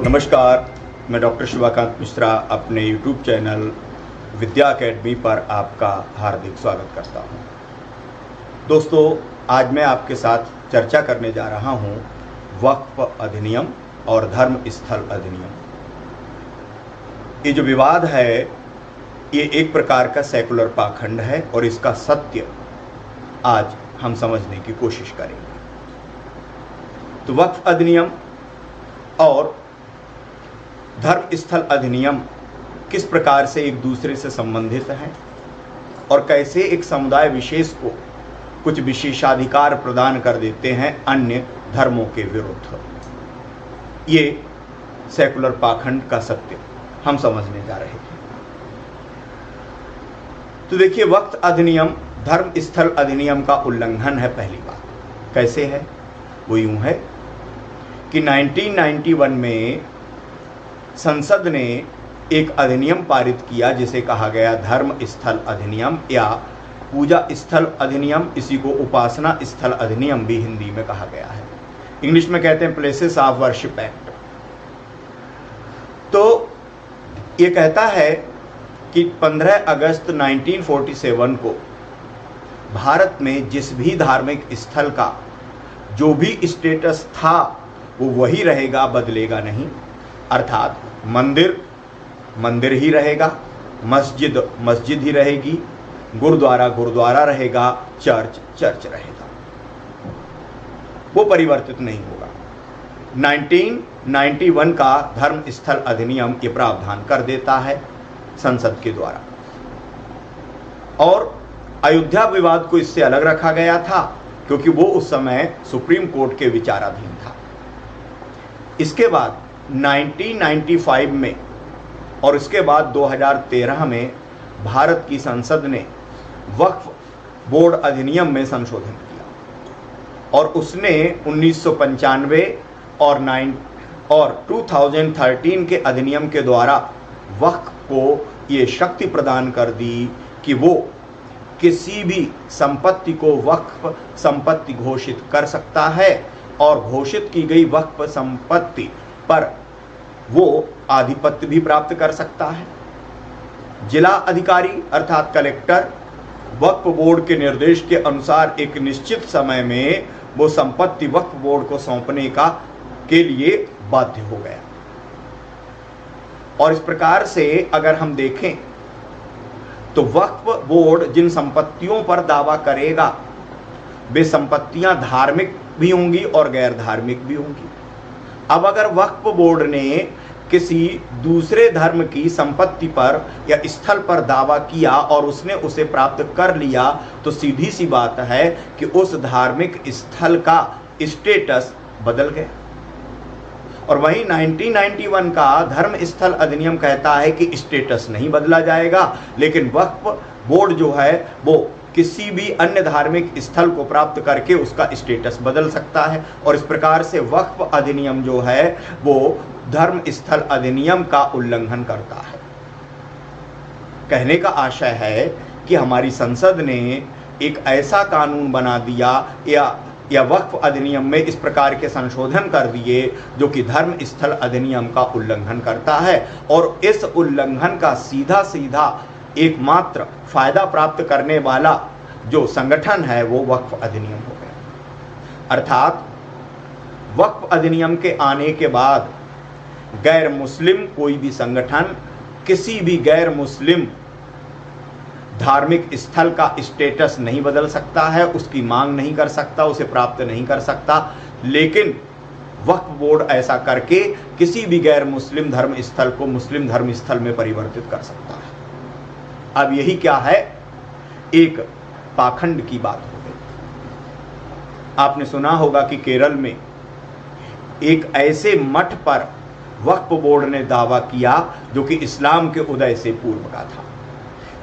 नमस्कार, मैं डॉक्टर शिवाकांत मिश्रा अपने YouTube चैनल विद्या अकेडमी पर आपका हार्दिक स्वागत करता हूं। दोस्तों, आज मैं आपके साथ चर्चा करने जा रहा हूं वक्फ अधिनियम और धर्म स्थल अधिनियम। ये जो विवाद है, ये एक प्रकार का सेकुलर पाखंड है और इसका सत्य आज हम समझने की कोशिश करेंगे। तो वक्फ अधिनियम और धर्म स्थल अधिनियम किस प्रकार से एक दूसरे से संबंधित हैं और कैसे एक समुदाय विशेष को कुछ विशेषाधिकार प्रदान कर देते हैं अन्य धर्मों के विरुद्ध, ये सेकुलर पाखंड का सत्य हम समझने जा रहे हैं। तो देखिए, वक्फ अधिनियम धर्म स्थल अधिनियम का उल्लंघन है। पहली बात कैसे है, वो यूं है कि 1991 में संसद ने एक अधिनियम पारित किया जिसे कहा गया धर्म स्थल अधिनियम या पूजा स्थल अधिनियम। इसी को उपासना स्थल अधिनियम भी हिंदी में कहा गया है। इंग्लिश में कहते हैं प्लेसेस ऑफ वर्शिप एक्ट। तो ये कहता है कि 15 अगस्त 1947 को भारत में जिस भी धार्मिक स्थल का जो भी स्टेटस था वो वही रहेगा, बदलेगा नहीं। अर्थात मंदिर मंदिर ही रहेगा, मस्जिद मस्जिद ही रहेगी, गुरुद्वारा गुरुद्वारा रहेगा, चर्च चर्च रहेगा, वो परिवर्तित नहीं होगा। 1991 का धर्म स्थल अधिनियम ये प्रावधान कर देता है संसद के द्वारा। और अयोध्या विवाद को इससे अलग रखा गया था क्योंकि वो उस समय सुप्रीम कोर्ट के विचाराधीन था। इसके बाद 1995 में और इसके बाद 2013 में भारत की संसद ने वक्फ बोर्ड अधिनियम में संशोधन किया और उसने 1995 और 2013 के अधिनियम के द्वारा वक्फ को ये शक्ति प्रदान कर दी कि वो किसी भी संपत्ति को वक्फ संपत्ति घोषित कर सकता है और घोषित की गई वक्फ संपत्ति पर वो आधिपत्य भी प्राप्त कर सकता है। जिला अधिकारी अर्थात कलेक्टर वक्फ बोर्ड के निर्देश के अनुसार एक निश्चित समय में वो संपत्ति वक्फ बोर्ड को सौंपने के लिए बाध्य हो गया। और इस प्रकार से अगर हम देखें तो वक्फ बोर्ड जिन संपत्तियों पर दावा करेगा वे संपत्तियां धार्मिक भी होंगी और गैर धार्मिक भी होंगी। अब अगर वक्फ बोर्ड ने किसी दूसरे धर्म की संपत्ति पर या स्थल पर दावा किया और उसने उसे प्राप्त कर लिया तो सीधी सी बात है कि उस धार्मिक स्थल का स्टेटस बदल गया। और वहीं 1991 का धर्म स्थल अधिनियम कहता है कि स्टेटस नहीं बदला जाएगा, लेकिन वक्फ बोर्ड जो है वो किसी भी अन्य धार्मिक स्थल को प्राप्त करके उसका स्टेटस बदल सकता है। और इस प्रकार से वक्फ अधिनियम जो है वो धर्म स्थल अधिनियम का उल्लंघन करता है। कहने का आशय है कि हमारी संसद ने एक ऐसा कानून बना दिया या वक्फ अधिनियम में इस प्रकार के संशोधन कर दिए जो कि धर्म स्थल अधिनियम का उल्लंघन करता है और इस उल्लंघन का सीधा सीधा एकमात्र फायदा प्राप्त करने वाला जो संगठन है वो वक्फ अधिनियम हो गया। अर्थात वक्फ अधिनियम के आने के बाद गैर मुस्लिम कोई भी संगठन किसी भी गैर मुस्लिम धार्मिक स्थल का स्टेटस नहीं बदल सकता है, उसकी मांग नहीं कर सकता, उसे प्राप्त नहीं कर सकता। लेकिन वक्फ बोर्ड ऐसा करके किसी भी गैर मुस्लिम धर्म स्थल को मुस्लिम धर्म स्थल में परिवर्तित कर सकता है। अब यही क्या है, एक पाखंड की बात हो गई। आपने सुना होगा कि केरल में एक ऐसे मठ पर वक्फ बोर्ड ने दावा किया जो कि इस्लाम के उदय से पूर्व का था।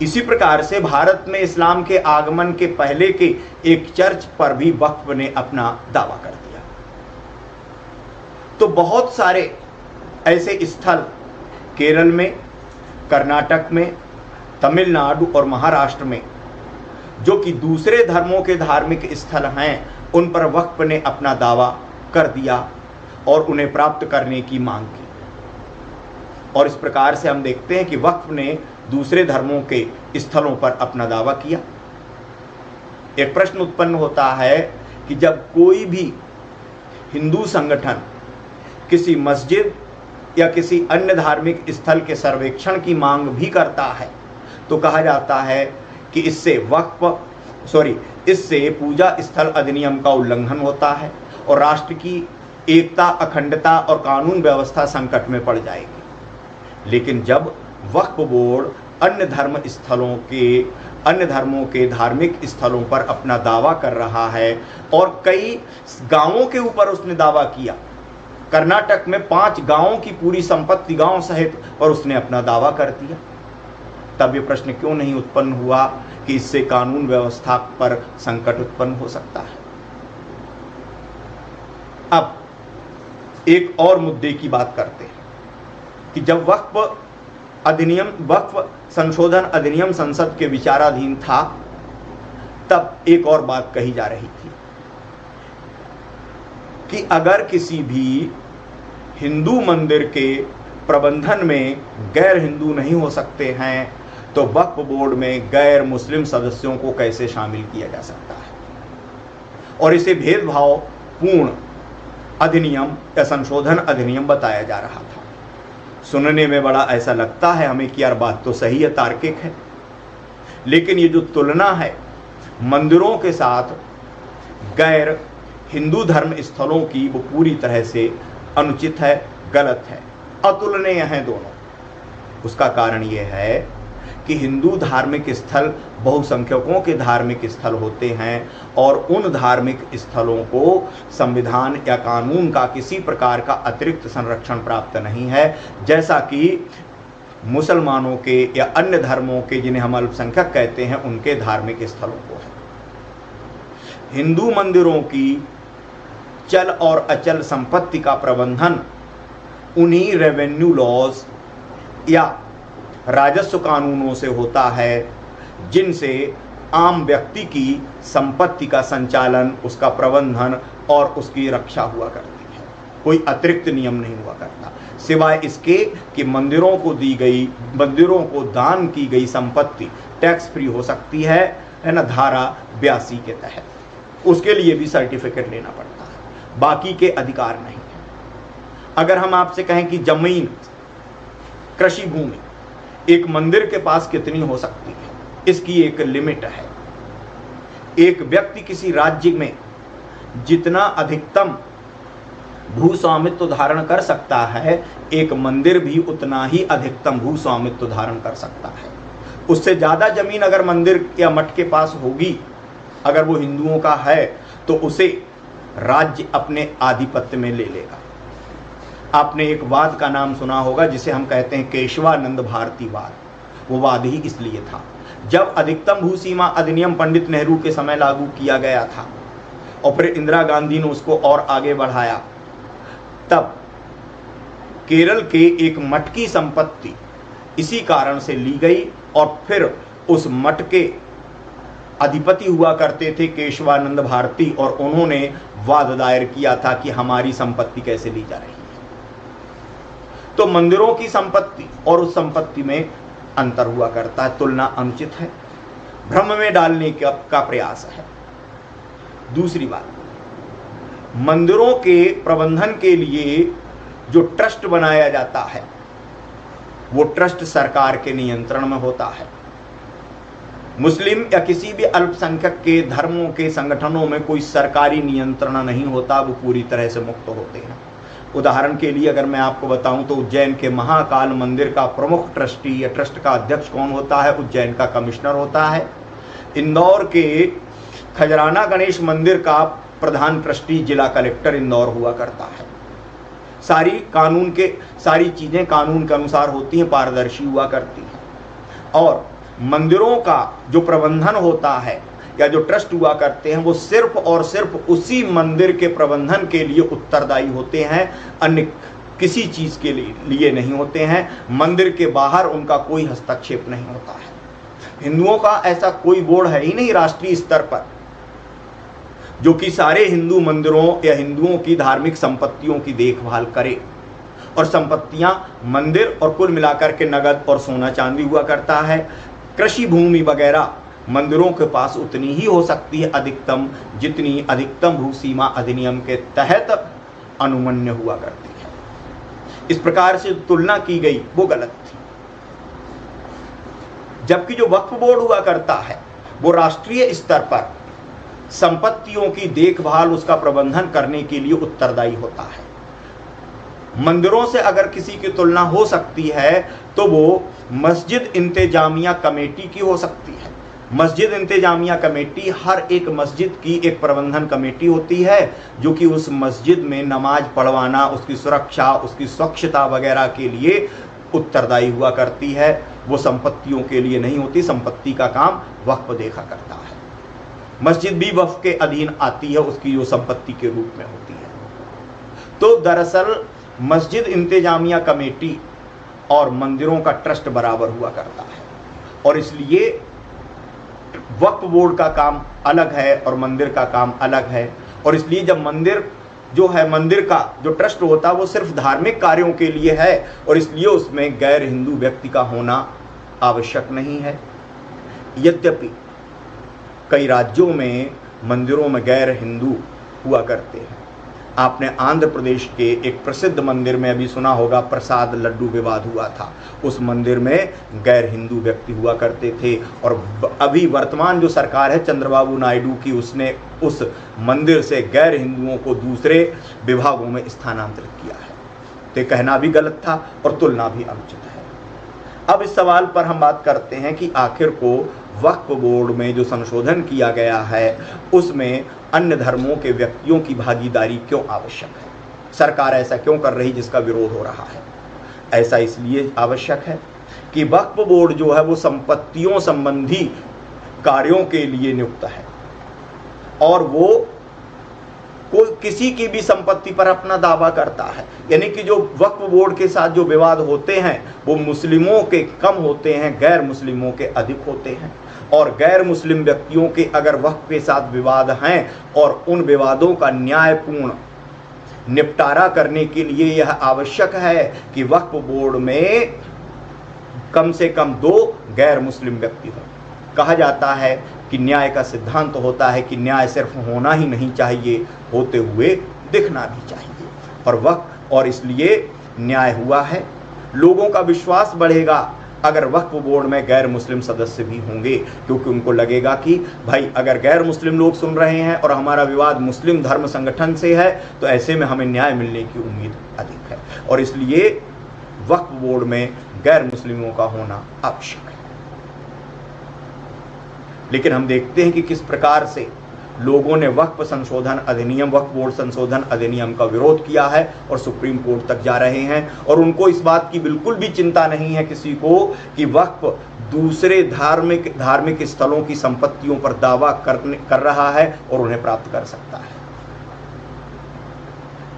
इसी प्रकार से भारत में इस्लाम के आगमन के पहले के एक चर्च पर भी वक्फ ने अपना दावा कर दिया। तो बहुत सारे ऐसे स्थल केरल में, कर्नाटक में, तमिलनाडु और महाराष्ट्र में जो कि दूसरे धर्मों के धार्मिक स्थल हैं, उन पर वक्फ ने अपना दावा कर दिया और उन्हें प्राप्त करने की मांग की। और इस प्रकार से हम देखते हैं कि वक्फ ने दूसरे धर्मों के स्थलों पर अपना दावा किया। एक प्रश्न उत्पन्न होता है कि जब कोई भी हिंदू संगठन किसी मस्जिद या किसी अन्य धार्मिक स्थल के सर्वेक्षण की मांग भी करता है तो कहा जाता है कि इससे पूजा स्थल अधिनियम का उल्लंघन होता है और राष्ट्र की एकता, अखंडता और कानून व्यवस्था संकट में पड़ जाएगी। लेकिन जब वक्फ बोर्ड अन्य धर्मों के धार्मिक स्थलों पर अपना दावा कर रहा है और कई गांवों के ऊपर उसने दावा किया, कर्नाटक में 5 गांवों की पूरी संपत्ति गांव सहित और उसने अपना दावा कर दिया, तब ये प्रश्न क्यों नहीं उत्पन्न हुआ कि इससे कानून व्यवस्था पर संकट उत्पन्न हो सकता है। अब एक और मुद्दे की बात करते हैं कि जब वक्फ संशोधन अधिनियम संसद के विचाराधीन था तब एक और बात कही जा रही थी कि अगर किसी भी हिंदू मंदिर के प्रबंधन में गैर हिंदू नहीं हो सकते हैं तो वक्फ बोर्ड में गैर मुस्लिम सदस्यों को कैसे शामिल किया जा सकता है, और इसे भेदभावपूर्ण अधिनियम या संशोधन अधिनियम बताया जा रहा था। सुनने में बड़ा ऐसा लगता है हमें कि यार बात तो सही है, तार्किक है, लेकिन ये जो तुलना है मंदिरों के साथ गैर हिंदू धर्म स्थलों की, वो पूरी तरह से अनुचित है, गलत है, अतुलनीय हैं दोनों। उसका कारण यह है कि हिंदू धार्मिक स्थल बहुसंख्यकों के धार्मिक स्थल होते हैं और उन धार्मिक स्थलों को संविधान या कानून का किसी प्रकार का अतिरिक्त संरक्षण प्राप्त नहीं है, जैसा कि मुसलमानों के या अन्य धर्मों के, जिन्हें हम अल्पसंख्यक कहते हैं, उनके धार्मिक स्थलों को है। हिंदू मंदिरों की चल और अचल संपत्ति का प्रबंधन उन्हीं रेवेन्यू लॉज या राजस्व कानूनों से होता है जिनसे आम व्यक्ति की संपत्ति का संचालन, उसका प्रबंधन और उसकी रक्षा हुआ करती है। कोई अतिरिक्त नियम नहीं हुआ करता, सिवाय इसके कि मंदिरों को दान की गई संपत्ति टैक्स फ्री हो सकती है ना, धारा 82 के तहत उसके लिए भी सर्टिफिकेट लेना पड़ता है, बाकी के अधिकार नहीं है। अगर हम आपसे कहें कि जमीन, कृषि भूमि एक मंदिर के पास कितनी हो सकती है, इसकी एक लिमिट है। एक व्यक्ति किसी राज्य में जितना अधिकतम भू स्वामित्व धारण कर सकता है, एक मंदिर भी उतना ही अधिकतम भू स्वामित्व धारण कर सकता है। उससे ज़्यादा जमीन अगर मंदिर या मठ के पास होगी, अगर वो हिंदुओं का है, तो उसे राज्य अपने आधिपत्य में ले लेगा। आपने एक वाद का नाम सुना होगा जिसे हम कहते हैं केशवानंद भारती वाद। वो वाद ही इसलिए था, जब अधिकतम भू सीमा अधिनियम पंडित नेहरू के समय लागू किया गया था और फिर इंदिरा गांधी ने उसको और आगे बढ़ाया, तब केरल के एक मठ की संपत्ति इसी कारण से ली गई और फिर उस मठ के अधिपति हुआ करते थे केशवानंद भारती, और उन्होंने वाद दायर किया था कि हमारी संपत्ति कैसे ली जा रही है। तो मंदिरों की संपत्ति और उस संपत्ति में अंतर हुआ करता है, तुलना अनुचित है, भ्रम में डालने का प्रयास है। दूसरी बात, मंदिरों के प्रबंधन के लिए जो ट्रस्ट बनाया जाता है वो ट्रस्ट सरकार के नियंत्रण में होता है। मुस्लिम या किसी भी अल्पसंख्यक के धर्मों के संगठनों में कोई सरकारी नियंत्रण नहीं होता, वो पूरी तरह से मुक्त होते हैं। उदाहरण के लिए अगर मैं आपको बताऊं तो उज्जैन के महाकाल मंदिर का प्रमुख ट्रस्टी या ट्रस्ट का अध्यक्ष कौन होता है? उज्जैन का कमिश्नर होता है। इंदौर के खजराना गणेश मंदिर का प्रधान ट्रस्टी जिला कलेक्टर इंदौर हुआ करता है। सारी चीजें कानून के अनुसार होती हैं, पारदर्शी हुआ करती हैं। और मंदिरों का जो प्रबंधन होता है या जो ट्रस्ट हुआ करते हैं, वो सिर्फ और सिर्फ उसी मंदिर के प्रबंधन के लिए उत्तरदायी होते हैं, अन्य किसी चीज के लिए नहीं होते हैं। मंदिर के बाहर उनका कोई हस्तक्षेप नहीं होता है। हिंदुओं का ऐसा कोई बोर्ड है ही नहीं राष्ट्रीय स्तर पर जो कि सारे हिंदू मंदिरों या हिंदुओं की धार्मिक संपत्तियों की देखभाल करे। और संपत्तियां मंदिर और कुल मिलाकर के नगद और सोना चांदी हुआ करता है। कृषि भूमि वगैरह मंदिरों के पास उतनी ही हो सकती है अधिकतम, जितनी अधिकतम भू सीमा अधिनियम के तहत अनुमन्य हुआ करती है। इस प्रकार से तुलना की गई वो गलत थी। जबकि जो वक्फ बोर्ड हुआ करता है वो राष्ट्रीय स्तर पर संपत्तियों की देखभाल, उसका प्रबंधन करने के लिए उत्तरदायी होता है। मंदिरों से अगर किसी की तुलना हो सकती है तो वो मस्जिद इंतजामिया कमेटी की हो सकती है। मस्जिद इंतजामिया कमेटी, हर एक मस्जिद की एक प्रबंधन कमेटी होती है जो कि उस मस्जिद में नमाज पढ़वाना, उसकी सुरक्षा, उसकी स्वच्छता वगैरह के लिए उत्तरदायी हुआ करती है। वो संपत्तियों के लिए नहीं होती, संपत्ति का काम वक्फ देखा करता है। मस्जिद भी वक्फ के अधीन आती है, उसकी जो संपत्ति के रूप में होती है। तो दरअसल मस्जिद इंतजामिया कमेटी और मंदिरों का ट्रस्ट बराबर हुआ करता है, और इसलिए वक्फ बोर्ड का काम अलग है और मंदिर का काम अलग है। और इसलिए जब मंदिर जो है, मंदिर का जो ट्रस्ट होता है वो सिर्फ धार्मिक कार्यों के लिए है, और इसलिए उसमें गैर हिंदू व्यक्ति का होना आवश्यक नहीं है। यद्यपि कई राज्यों में मंदिरों में गैर हिंदू हुआ करते हैं। आपने आंध्र प्रदेश के एक प्रसिद्ध मंदिर में अभी सुना होगा, प्रसाद लड्डू विवाद हुआ था। उस मंदिर में गैर हिंदू व्यक्ति हुआ करते थे, और अभी वर्तमान जो सरकार है चंद्रबाबू नायडू की, उसने उस मंदिर से गैर हिंदुओं को दूसरे विभागों में स्थानांतरित किया है। तो कहना भी गलत था और तुलना भी अनुचित है। अब इस सवाल पर हम बात करते हैं कि आखिर को वक्फ बोर्ड में जो संशोधन किया गया है उसमें अन्य धर्मों के व्यक्तियों की भागीदारी क्यों आवश्यक है? सरकार ऐसा क्यों कर रही जिसका विरोध हो रहा है? ऐसा इसलिए आवश्यक है कि वक्फ बोर्ड जो है वो संपत्तियों संबंधी कार्यों के लिए नियुक्त है, और वो कोई किसी की भी संपत्ति पर अपना दावा करता है। यानी कि जो वक्फ बोर्ड के साथ जो विवाद होते हैं वो मुस्लिमों के कम होते हैं, गैर मुस्लिमों के अधिक होते हैं। और गैर मुस्लिम व्यक्तियों के अगर वक्फ के साथ विवाद हैं और उन विवादों का न्यायपूर्ण निपटारा करने के लिए यह आवश्यक है कि वक्फ बोर्ड में कम से कम 2 गैर मुस्लिम व्यक्ति हों। कहा जाता है कि न्याय का सिद्धांत होता है कि न्याय सिर्फ होना ही नहीं चाहिए, होते हुए दिखना भी चाहिए। और इसलिए न्याय हुआ है। लोगों का विश्वास बढ़ेगा अगर वक्फ बोर्ड में गैर मुस्लिम सदस्य भी होंगे, क्योंकि उनको लगेगा कि भाई अगर गैर मुस्लिम लोग सुन रहे हैं और हमारा विवाद मुस्लिम धर्म संगठन से है तो ऐसे में हमें न्याय मिलने की उम्मीद अधिक है। और इसलिए वक्फ बोर्ड में गैर मुस्लिमों का होना आवश्यक है। लेकिन हम देखते हैं कि किस प्रकार से लोगों ने वक्फ बोर्ड संशोधन अधिनियम का विरोध किया है और सुप्रीम कोर्ट तक जा रहे हैं। और उनको इस बात की बिल्कुल भी चिंता नहीं है किसी को कि वक्फ दूसरे धार्मिक स्थलों की संपत्तियों पर दावा कर रहा है और उन्हें प्राप्त कर सकता है।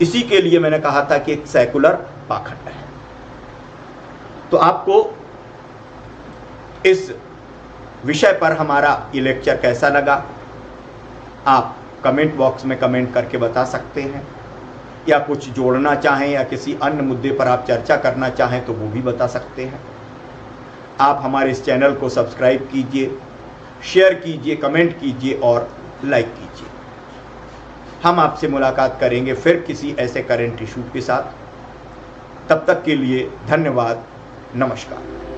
इसी के लिए मैंने कहा था कि एक सेकुलर पाखंड है। तो आपको इस विषय पर हमारा ये लेक्चर कैसा लगा, आप कमेंट बॉक्स में कमेंट करके बता सकते हैं, या कुछ जोड़ना चाहें या किसी अन्य मुद्दे पर आप चर्चा करना चाहें तो वो भी बता सकते हैं। आप हमारे इस चैनल को सब्सक्राइब कीजिए, शेयर कीजिए, कमेंट कीजिए और लाइक कीजिए। हम आपसे मुलाकात करेंगे फिर किसी ऐसे करंट इशू के साथ। तब तक के लिए धन्यवाद, नमस्कार।